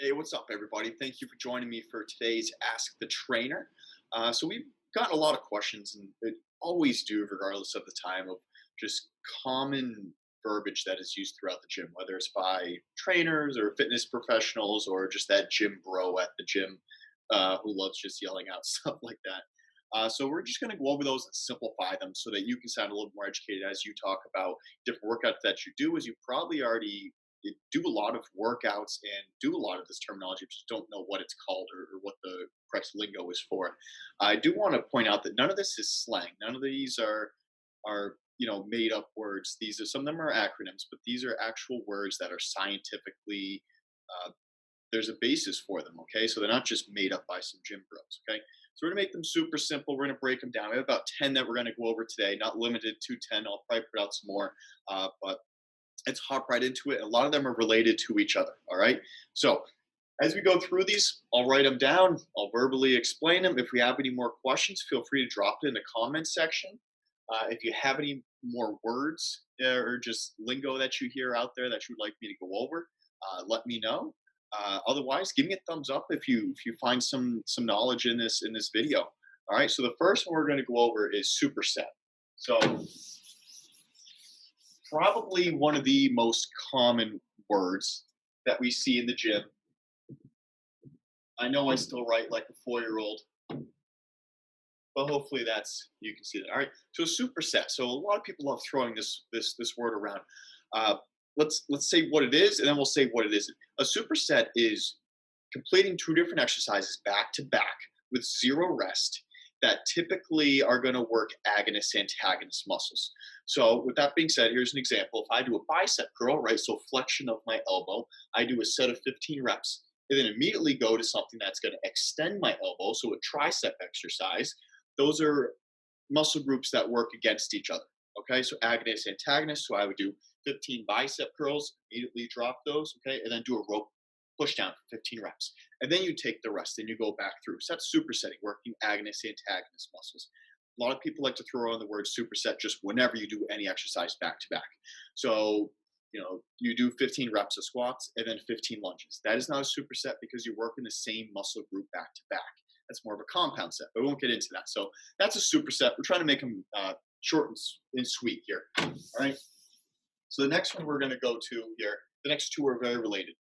Hey, what's up, everybody? Thank you for joining me for today's Ask the Trainer. So we've gotten a lot of questions, and it always do, regardless of the time, of just common verbiage that is used throughout the gym, whether it's by trainers or fitness professionals or just that gym bro at the gym who loves just yelling out stuff like that. So we're just going to go over those and simplify them so that you can sound a little more educated as you talk about different workouts that you do, as you probably already do a lot of workouts and do a lot of this terminology, but just don't know what it's called or what the correct lingo is for. I do want to point out that none of this is slang. None of these are made up words. These are some of them are acronyms, but these are actual words that are scientifically there's a basis for them. Okay, so they're not just made up by some gym bros. Okay, so we're gonna make them super simple. We're gonna break them down. We have about 10 that we're gonna go over today. Not limited to 10. I'll probably put out some more, but let's hop right into it. A lot of them are related to each other. All right. So as we go through these, I'll write them down. I'll verbally explain them. If we have any more questions, feel free to drop it in the comments section. If you have any more words or just lingo that you hear out there that you would like me to go over, let me know. Otherwise, give me a thumbs up if you find some knowledge in this video. All right. So the first one we're going to go over is superset. So probably one of the most common words that we see in the gym. I know I still write like a 4-year-old, but hopefully that's you can see that. All right. So superset. So a lot of people love throwing this word around. Uh, let's say what it is, and then we'll say what it isn't. A superset is completing two different exercises back to back with zero rest that typically are going to work agonist antagonist muscles. So with that being said, here's an example. If I do a bicep curl, right, so flexion of my elbow, I do a set of 15 reps and then immediately go to something that's going to extend my elbow, so a tricep exercise. Those are muscle groups that work against each other. Okay, so agonist antagonist. So I would do 15 bicep curls, immediately drop those, okay, and then do a rope push down for 15 reps. And then you take the rest and you go back through. So that's supersetting, working agonist antagonist muscles. A lot of people like to throw on the word superset just whenever you do any exercise back to back. So, you do 15 reps of squats and then 15 lunges. That is not a superset because you're working the same muscle group back to back. That's more of a compound set, but we won't get into that. So that's a superset. We're trying to make them short and sweet here. All right. So the next one we're going to go to here, the next two are very related,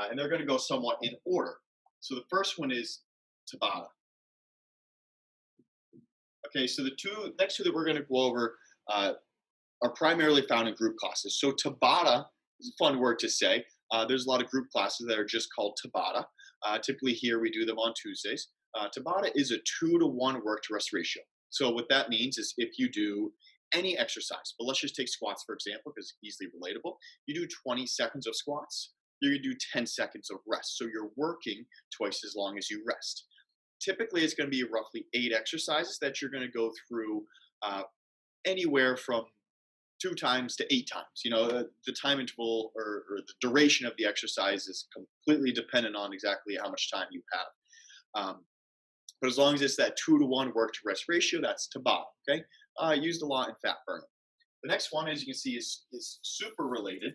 and they're going to go somewhat in order. So the first one is Tabata. Okay, so the next two that we're going to go over are primarily found in group classes. So Tabata is a fun word to say. There's a lot of group classes that are just called Tabata. Typically here we do them on Tuesdays. Tabata is a 2-to-1 work to rest ratio. So what that means is if you do any exercise, but let's just take squats for example, because it's easily relatable. You do 20 seconds of squats, you're going to do 10 seconds of rest. So you're working twice as long as you rest. Typically, it's going to be roughly 8 exercises that you're going to go through anywhere from 2 times to 8 times. The time interval or the duration of the exercise is completely dependent on exactly how much time you have. But as long as it's that 2-to-1 work to rest ratio, that's Tabata. Okay, used a lot in fat burning. The next one, as you can see, is super related.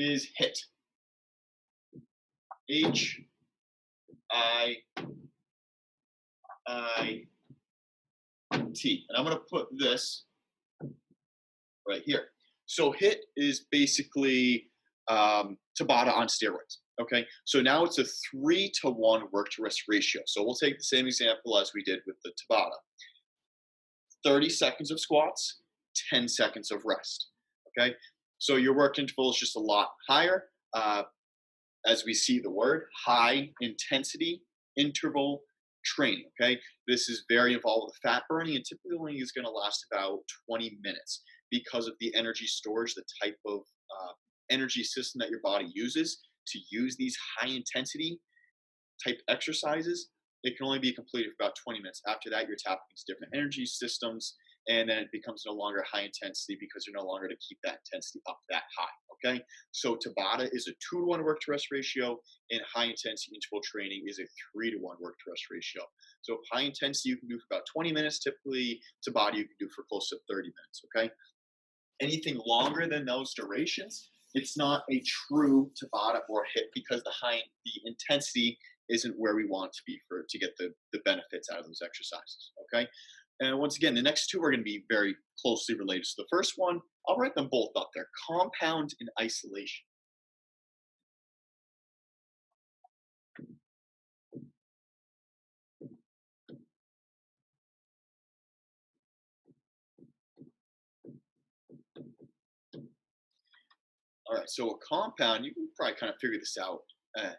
Is HIT. HIIT. And I'm going to put this right here. So HIT is basically Tabata on steroids. Okay, so now it's a 3-to-1 work to rest ratio. So we'll take the same example as we did with the Tabata. 30 seconds of squats, 10 seconds of rest. Okay, so your work interval is just a lot higher. As we see the word, high intensity interval training. Okay, this is very involved with fat burning and typically only is going to last about 20 minutes because of the energy storage, the type of energy system that your body uses to use these high intensity type exercises. It can only be completed for about 20 minutes. After that, you're tapping into different energy systems, and then it becomes no longer high intensity because you're no longer to keep that intensity up that high. Okay, so Tabata is a 2-to-1 work to rest ratio, and high intensity interval training is a 3-to-1 work to rest ratio. So high intensity you can do for about 20 minutes. Typically, Tabata you can do for close to 30 minutes. Okay, anything longer than those durations it's not a true Tabata or hit because the intensity isn't where we want it to be for to get the benefits out of those exercises. Okay. And once again, the next two are going to be very closely related. So the first one, I'll write them both up there: compound and isolation. All right, so a compound, you can probably kind of figure this out uh,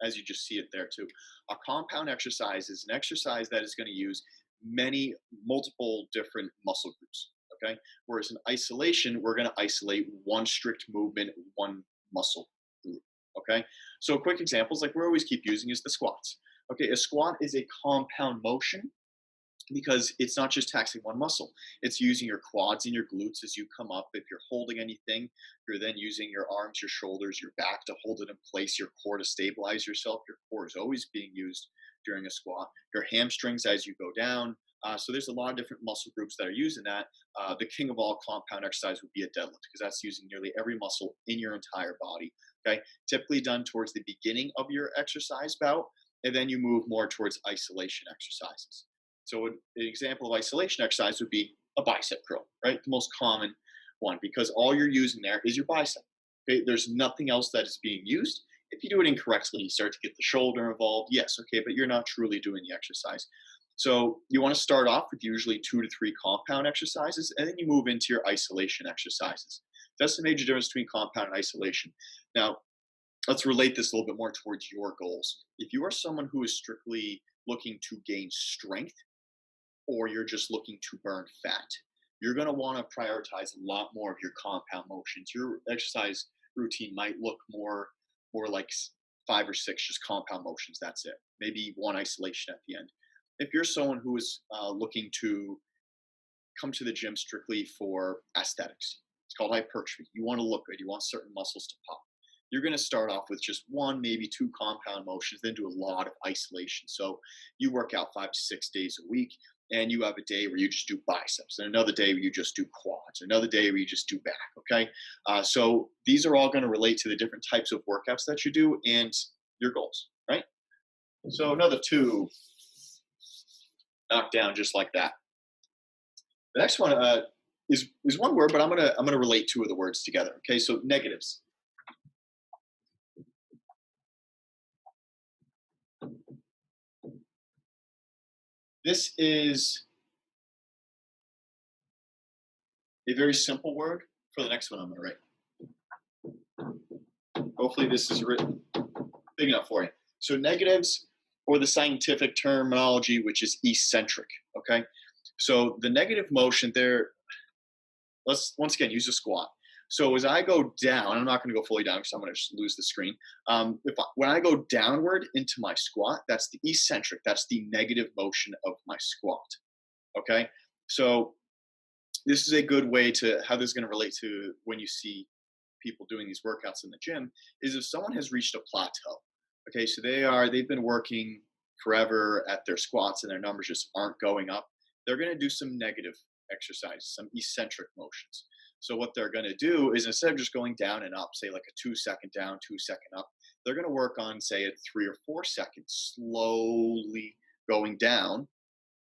as you just see it there too. A compound exercise is an exercise that is going to use multiple different muscle groups. Okay, whereas in isolation, we're going to isolate one strict movement, one muscle group. Okay, so quick examples like we always keep using is the squats. Okay, a squat is a compound motion because it's not just taxing one muscle. It's using your quads and your glutes as you come up. If you're holding anything, you're then using your arms, your shoulders, your back to hold it in place, your core to stabilize yourself. Your core is always being used during a squat. Your hamstrings as you go down. So there's a lot of different muscle groups that are using that. The king of all compound exercise would be a deadlift because that's using nearly every muscle in your entire body. Okay, typically done towards the beginning of your exercise bout, and then you move more towards isolation exercises. So an example of isolation exercise would be a bicep curl, right? The most common one because all you're using there is your bicep. Okay, there's nothing else that is being used. If you do it incorrectly, you start to get the shoulder involved. Yes, okay, but you're not truly doing the exercise. So you want to start off with usually 2 to 3 compound exercises, and then you move into your isolation exercises. That's the major difference between compound and isolation. Now, let's relate this a little bit more towards your goals. If you are someone who is strictly looking to gain strength, or you're just looking to burn fat, you're going to want to prioritize a lot more of your compound motions. Your exercise routine might look more like 5 or 6 just compound motions. That's it. Maybe one isolation at the end. If you're someone who is looking to come to the gym strictly for aesthetics, it's called hypertrophy. You want to look good. You want certain muscles to pop. You're going to start off with just one, maybe 2 compound motions, then do a lot of isolation. So you work out 5 to 6 days a week, and you have a day where you just do biceps, and another day where you just do quads, another day where you just do back. Okay, so these are all going to relate to the different types of workouts that you do and your goals, right? So another 2 knocked down just like that. The next one is one word, but I'm gonna relate 2 of the words together. Okay, so negatives. This is a very simple word for the next one I'm going to write. Hopefully, this is written big enough for you. So, negatives, or the scientific terminology, which is eccentric. Okay. So, the negative motion there, let's once again use a squat. So, as I go down, I'm not going to go fully down because I'm going to just lose the screen. When I go downward into my squat, that's the eccentric, that's the negative motion of my squat. Okay. So, this is a good way to how this is going to relate to when you see people doing these workouts in the gym is if someone has reached a plateau. Okay, so they've been working forever at their squats and their numbers just aren't going up. They're going to do some negative exercises, some eccentric motions. So what they're going to do is instead of just going down and up, say like a 2 second down, 2 second up, they're going to work on say at 3 or 4 seconds, slowly going down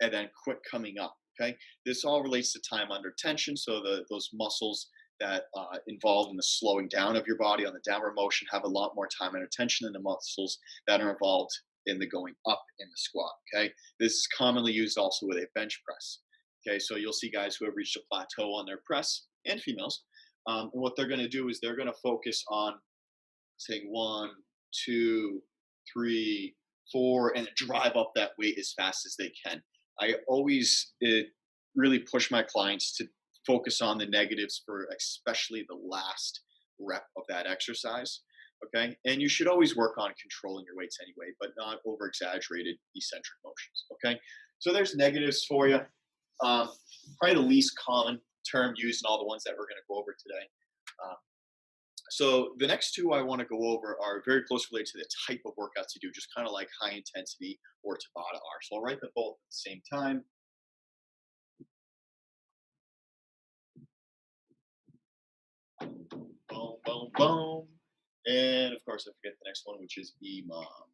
and then quick coming up. Okay, this all relates to time under tension. So those muscles that involved in the slowing down of your body on the downward motion have a lot more time under tension than the muscles that are involved in the going up in the squat. Okay, this is commonly used also with a bench press. Okay, so you'll see guys who have reached a plateau on their press and females, and what they're going to do is they're going to focus on saying 1, 2, 3, 4, and drive up that weight as fast as they can. I always really push my clients to focus on the negatives for especially the last rep of that exercise. Okay. And you should always work on controlling your weights anyway, but not over exaggerated eccentric motions. Okay. So there's negatives for you. Probably the least common term used in all the ones that we're going to go over today. Um, so the next 2 I want to go over are very close related to the type of workouts you do, just kind of like high intensity or Tabata are. So I'll write them both at the same time. Boom, boom, boom. And of course, I forget the next one, which is EMOM.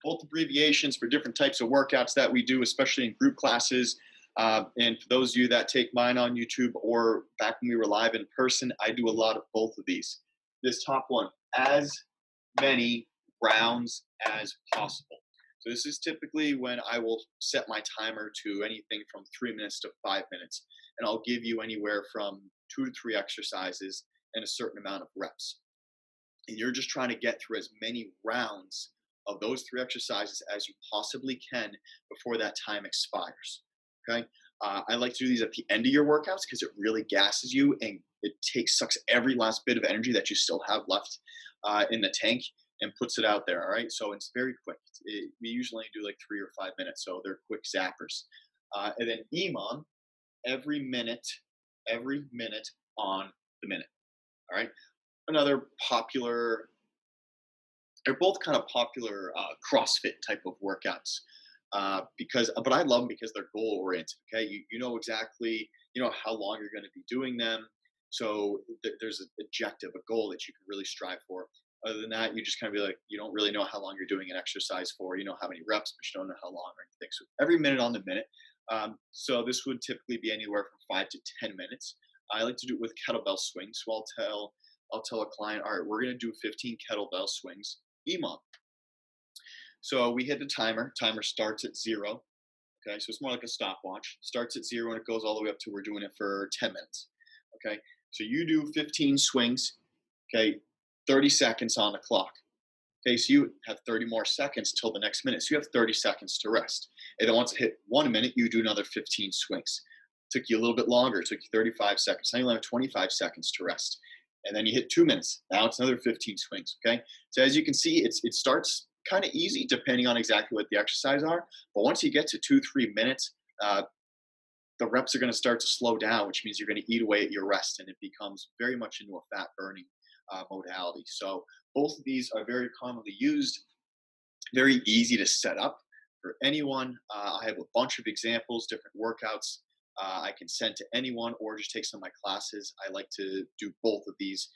Both abbreviations for different types of workouts that we do, especially in group classes. And for those of you that take mine on YouTube or back when we were live in person, I do a lot of both of these. This top one, as many rounds as possible. So this is typically when I will set my timer to anything from 3 minutes to 5 minutes. And I'll give you anywhere from 2 to 3 exercises and a certain amount of reps. And you're just trying to get through as many rounds of those 3 exercises as you possibly can before that time expires. Okay. I like to do these at the end of your workouts because it really gasses you and it sucks every last bit of energy that you still have left in the tank and puts it out there. All right. So it's very quick. We usually do like 3 or 5 minutes. So they're quick zappers. And then EMOM, every minute on the minute. All right. Another popular, they're both kind of popular CrossFit type of workouts. But I love them because they're goal oriented. Okay, you know exactly how long you're going to be doing them. So there's an objective, a goal that you can really strive for. Other than that, you just kind of be like, you don't really know how long you're doing an exercise for. You know how many reps, but you don't know how long or anything. So every minute on the minute. So this would typically be anywhere from 5 to 10 minutes. I like to do it with kettlebell swings. So I'll tell a client, all right, we're going to do 15 kettlebell swings, EMOM. So we hit the timer. Timer starts at 0. Okay, so it's more like a stopwatch. Starts at 0 and it goes all the way up to we're doing it for 10 minutes. Okay, so you do 15 swings. Okay, 30 seconds on the clock. Okay, so you have 30 more seconds till the next minute. So you have 30 seconds to rest. And then once it hit 1 minute, you do another 15 swings. It took you a little bit longer. It took you 35 seconds. Now you only have 25 seconds to rest. And then you hit 2 minutes. Now it's another 15 swings. Okay, so as you can see, it starts kind of easy depending on exactly what the exercise are. But once you get to 2-3 minutes, the reps are going to start to slow down, which means you're going to eat away at your rest, and it becomes very much into a fat burning modality. So both of these are very commonly used, very easy to set up for anyone. I have a bunch of examples, different workouts I can send to anyone, or just take some of my classes. I like to do both of these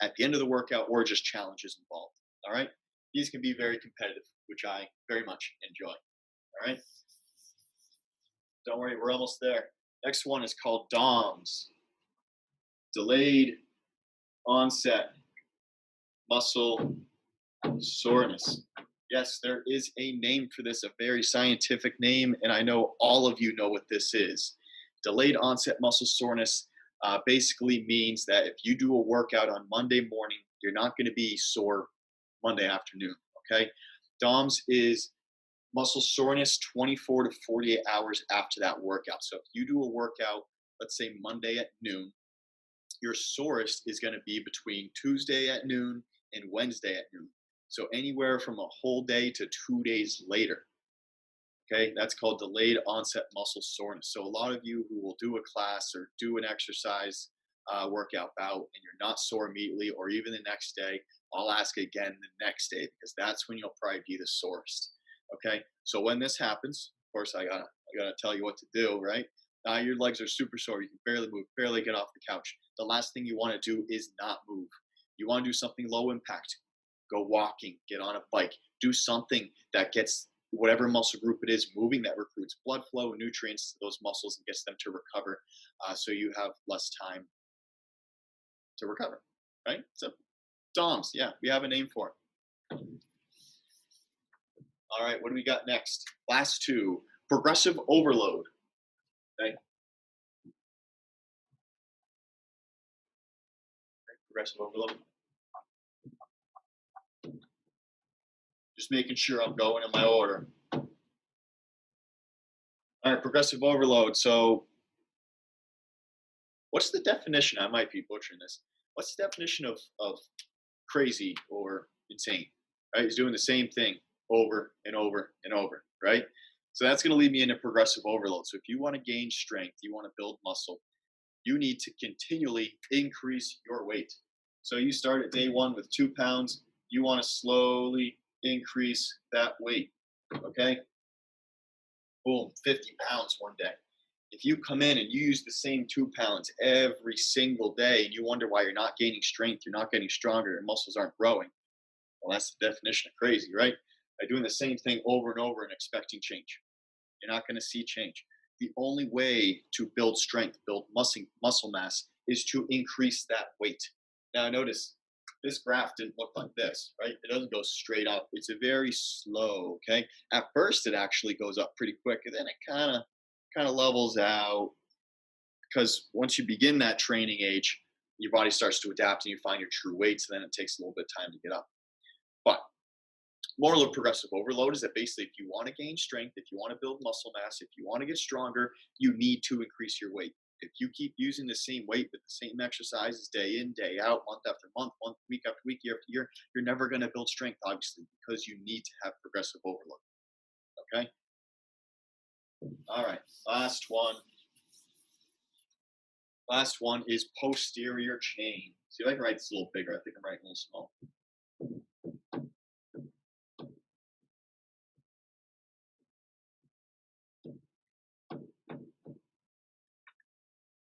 at the end of the workout, or just challenges involved. All right. These can be very competitive, which I very much enjoy. All right. Don't worry, we're almost there. Next one is called DOMS, delayed onset muscle soreness. Yes, there is a name for this, a very scientific name, and I know all of you know what this is. Delayed onset muscle soreness basically means that if you do a workout on Monday morning, you're not going to be sore Monday afternoon, okay? DOMS is muscle soreness 24 to 48 hours after that workout. So if you do a workout, let's say Monday at noon, your sorest is going to be between Tuesday at noon and Wednesday at noon. So anywhere from a whole day to 2 days later. Okay, that's called delayed onset muscle soreness. So a lot of you who will do a class or do an exercise workout bout and you're not sore immediately or even the next day, I'll ask again the next day because that's when you'll probably be the sorest. Okay, so when this happens, of course I gotta tell you what to do, right? Now your legs are super sore, you can barely move, barely get off the couch. The last thing you want to do is not move. You want to do something low impact. Go walking, get on a bike, do something that gets whatever muscle group it is moving, that recruits blood flow and nutrients to those muscles and gets them to recover, so you have less time to recover, right? So DOMS, yeah, we have a name for it. All right, what do we got next? Last two, progressive overload. Okay. Progressive overload. Just making sure I'm going in my order. All right, progressive overload. So what's the definition? I might be butchering this. What's the definition of crazy or insane? Right? He's doing the same thing over and over and over, right? So that's going to lead me into progressive overload. So if you want to gain strength, you want to build muscle, you need to continually increase your weight. So you start at day 1 with 2 pounds. You want to slowly increase that weight, okay? Boom, 50 pounds one day. If you come in and you use the same 2 pounds every single day and you wonder why you're not gaining strength, you're not getting stronger, your muscles aren't growing, well, that's the definition of crazy, right? By doing the same thing over and over and expecting change, you're not going to see change. The only way to build strength, build muscle mass, is to increase that weight. Now, notice this graph didn't look like this, right? It doesn't go straight up. It's a very slow. Okay, at first it actually goes up pretty quick, and then it kind of levels out because once you begin that training age, your body starts to adapt and you find your true weight. So then it takes a little bit of time to get up. But moral of progressive overload is that basically, if you want to gain strength, if you want to build muscle mass, if you want to get stronger, you need to increase your weight. If you keep using the same weight with the same exercises day in, day out, month after month, week after week, year after year, you're never going to build strength, obviously, because you need to have progressive overload. Okay. All right. Last one. Last one is posterior chain. See if I can write this a little bigger. I think I'm writing a little small.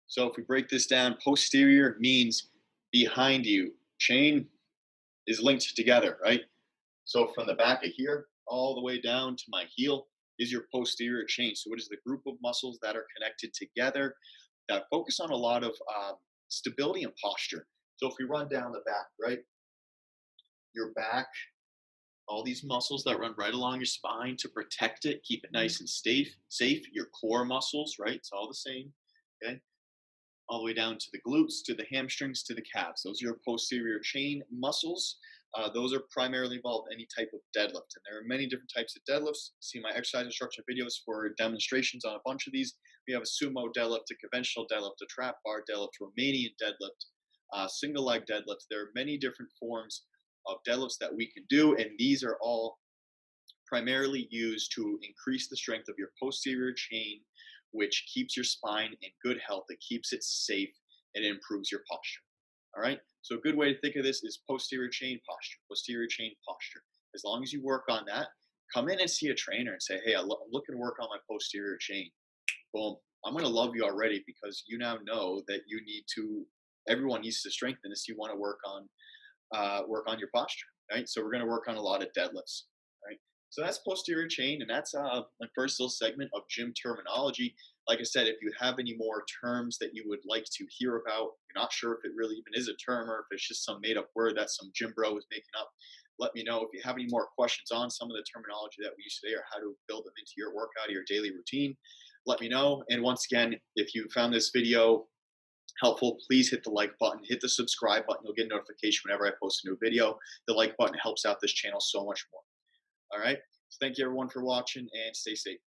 So if we break this down, posterior means behind you. Chain is linked together, right? So from the back of here all the way down to my heel is your posterior chain. So it is the group of muscles that are connected together that focus on a lot of stability and posture. So if we run down the back, right? Your back, all these muscles that run right along your spine to protect it, keep it nice and safe. Your core muscles, right? It's all the same. Okay, all the way down to the glutes, to the hamstrings, to the calves. Those are your posterior chain muscles. Those are primarily involved in any type of deadlift. And there are many different types of deadlifts. See my exercise instruction videos for demonstrations on a bunch of these. We have a sumo deadlift, a conventional deadlift, a trap bar deadlift, Romanian deadlift, single leg deadlift. There are many different forms of deadlifts that we can do. And these are all primarily used to increase the strength of your posterior chain, which keeps your spine in good health. It keeps it safe and it improves your posture. All right. So a good way to think of this is posterior chain posture, posterior chain posture. As long as you work on that, come in and see a trainer and say, hey, I'm looking to work on my posterior chain. Boom. I'm going to love you already because you now know that you need to, everyone needs to strengthen this. You want to work on your posture, right? So we're going to work on a lot of deadlifts, right? So that's posterior chain, and that's my first little segment of gym terminology. Like I said, if you have any more terms that you would like to hear about, you're not sure if it really even is a term or if it's just some made up word that some gym bro is making up, let me know. If you have any more questions on some of the terminology that we use today or how to build them into your workout or your daily routine, let me know. And once again, if you found this video helpful, please hit the like button, hit the subscribe button. You'll get a notification whenever I post a new video. The like button helps out this channel so much more. All right. So thank you everyone for watching and stay safe.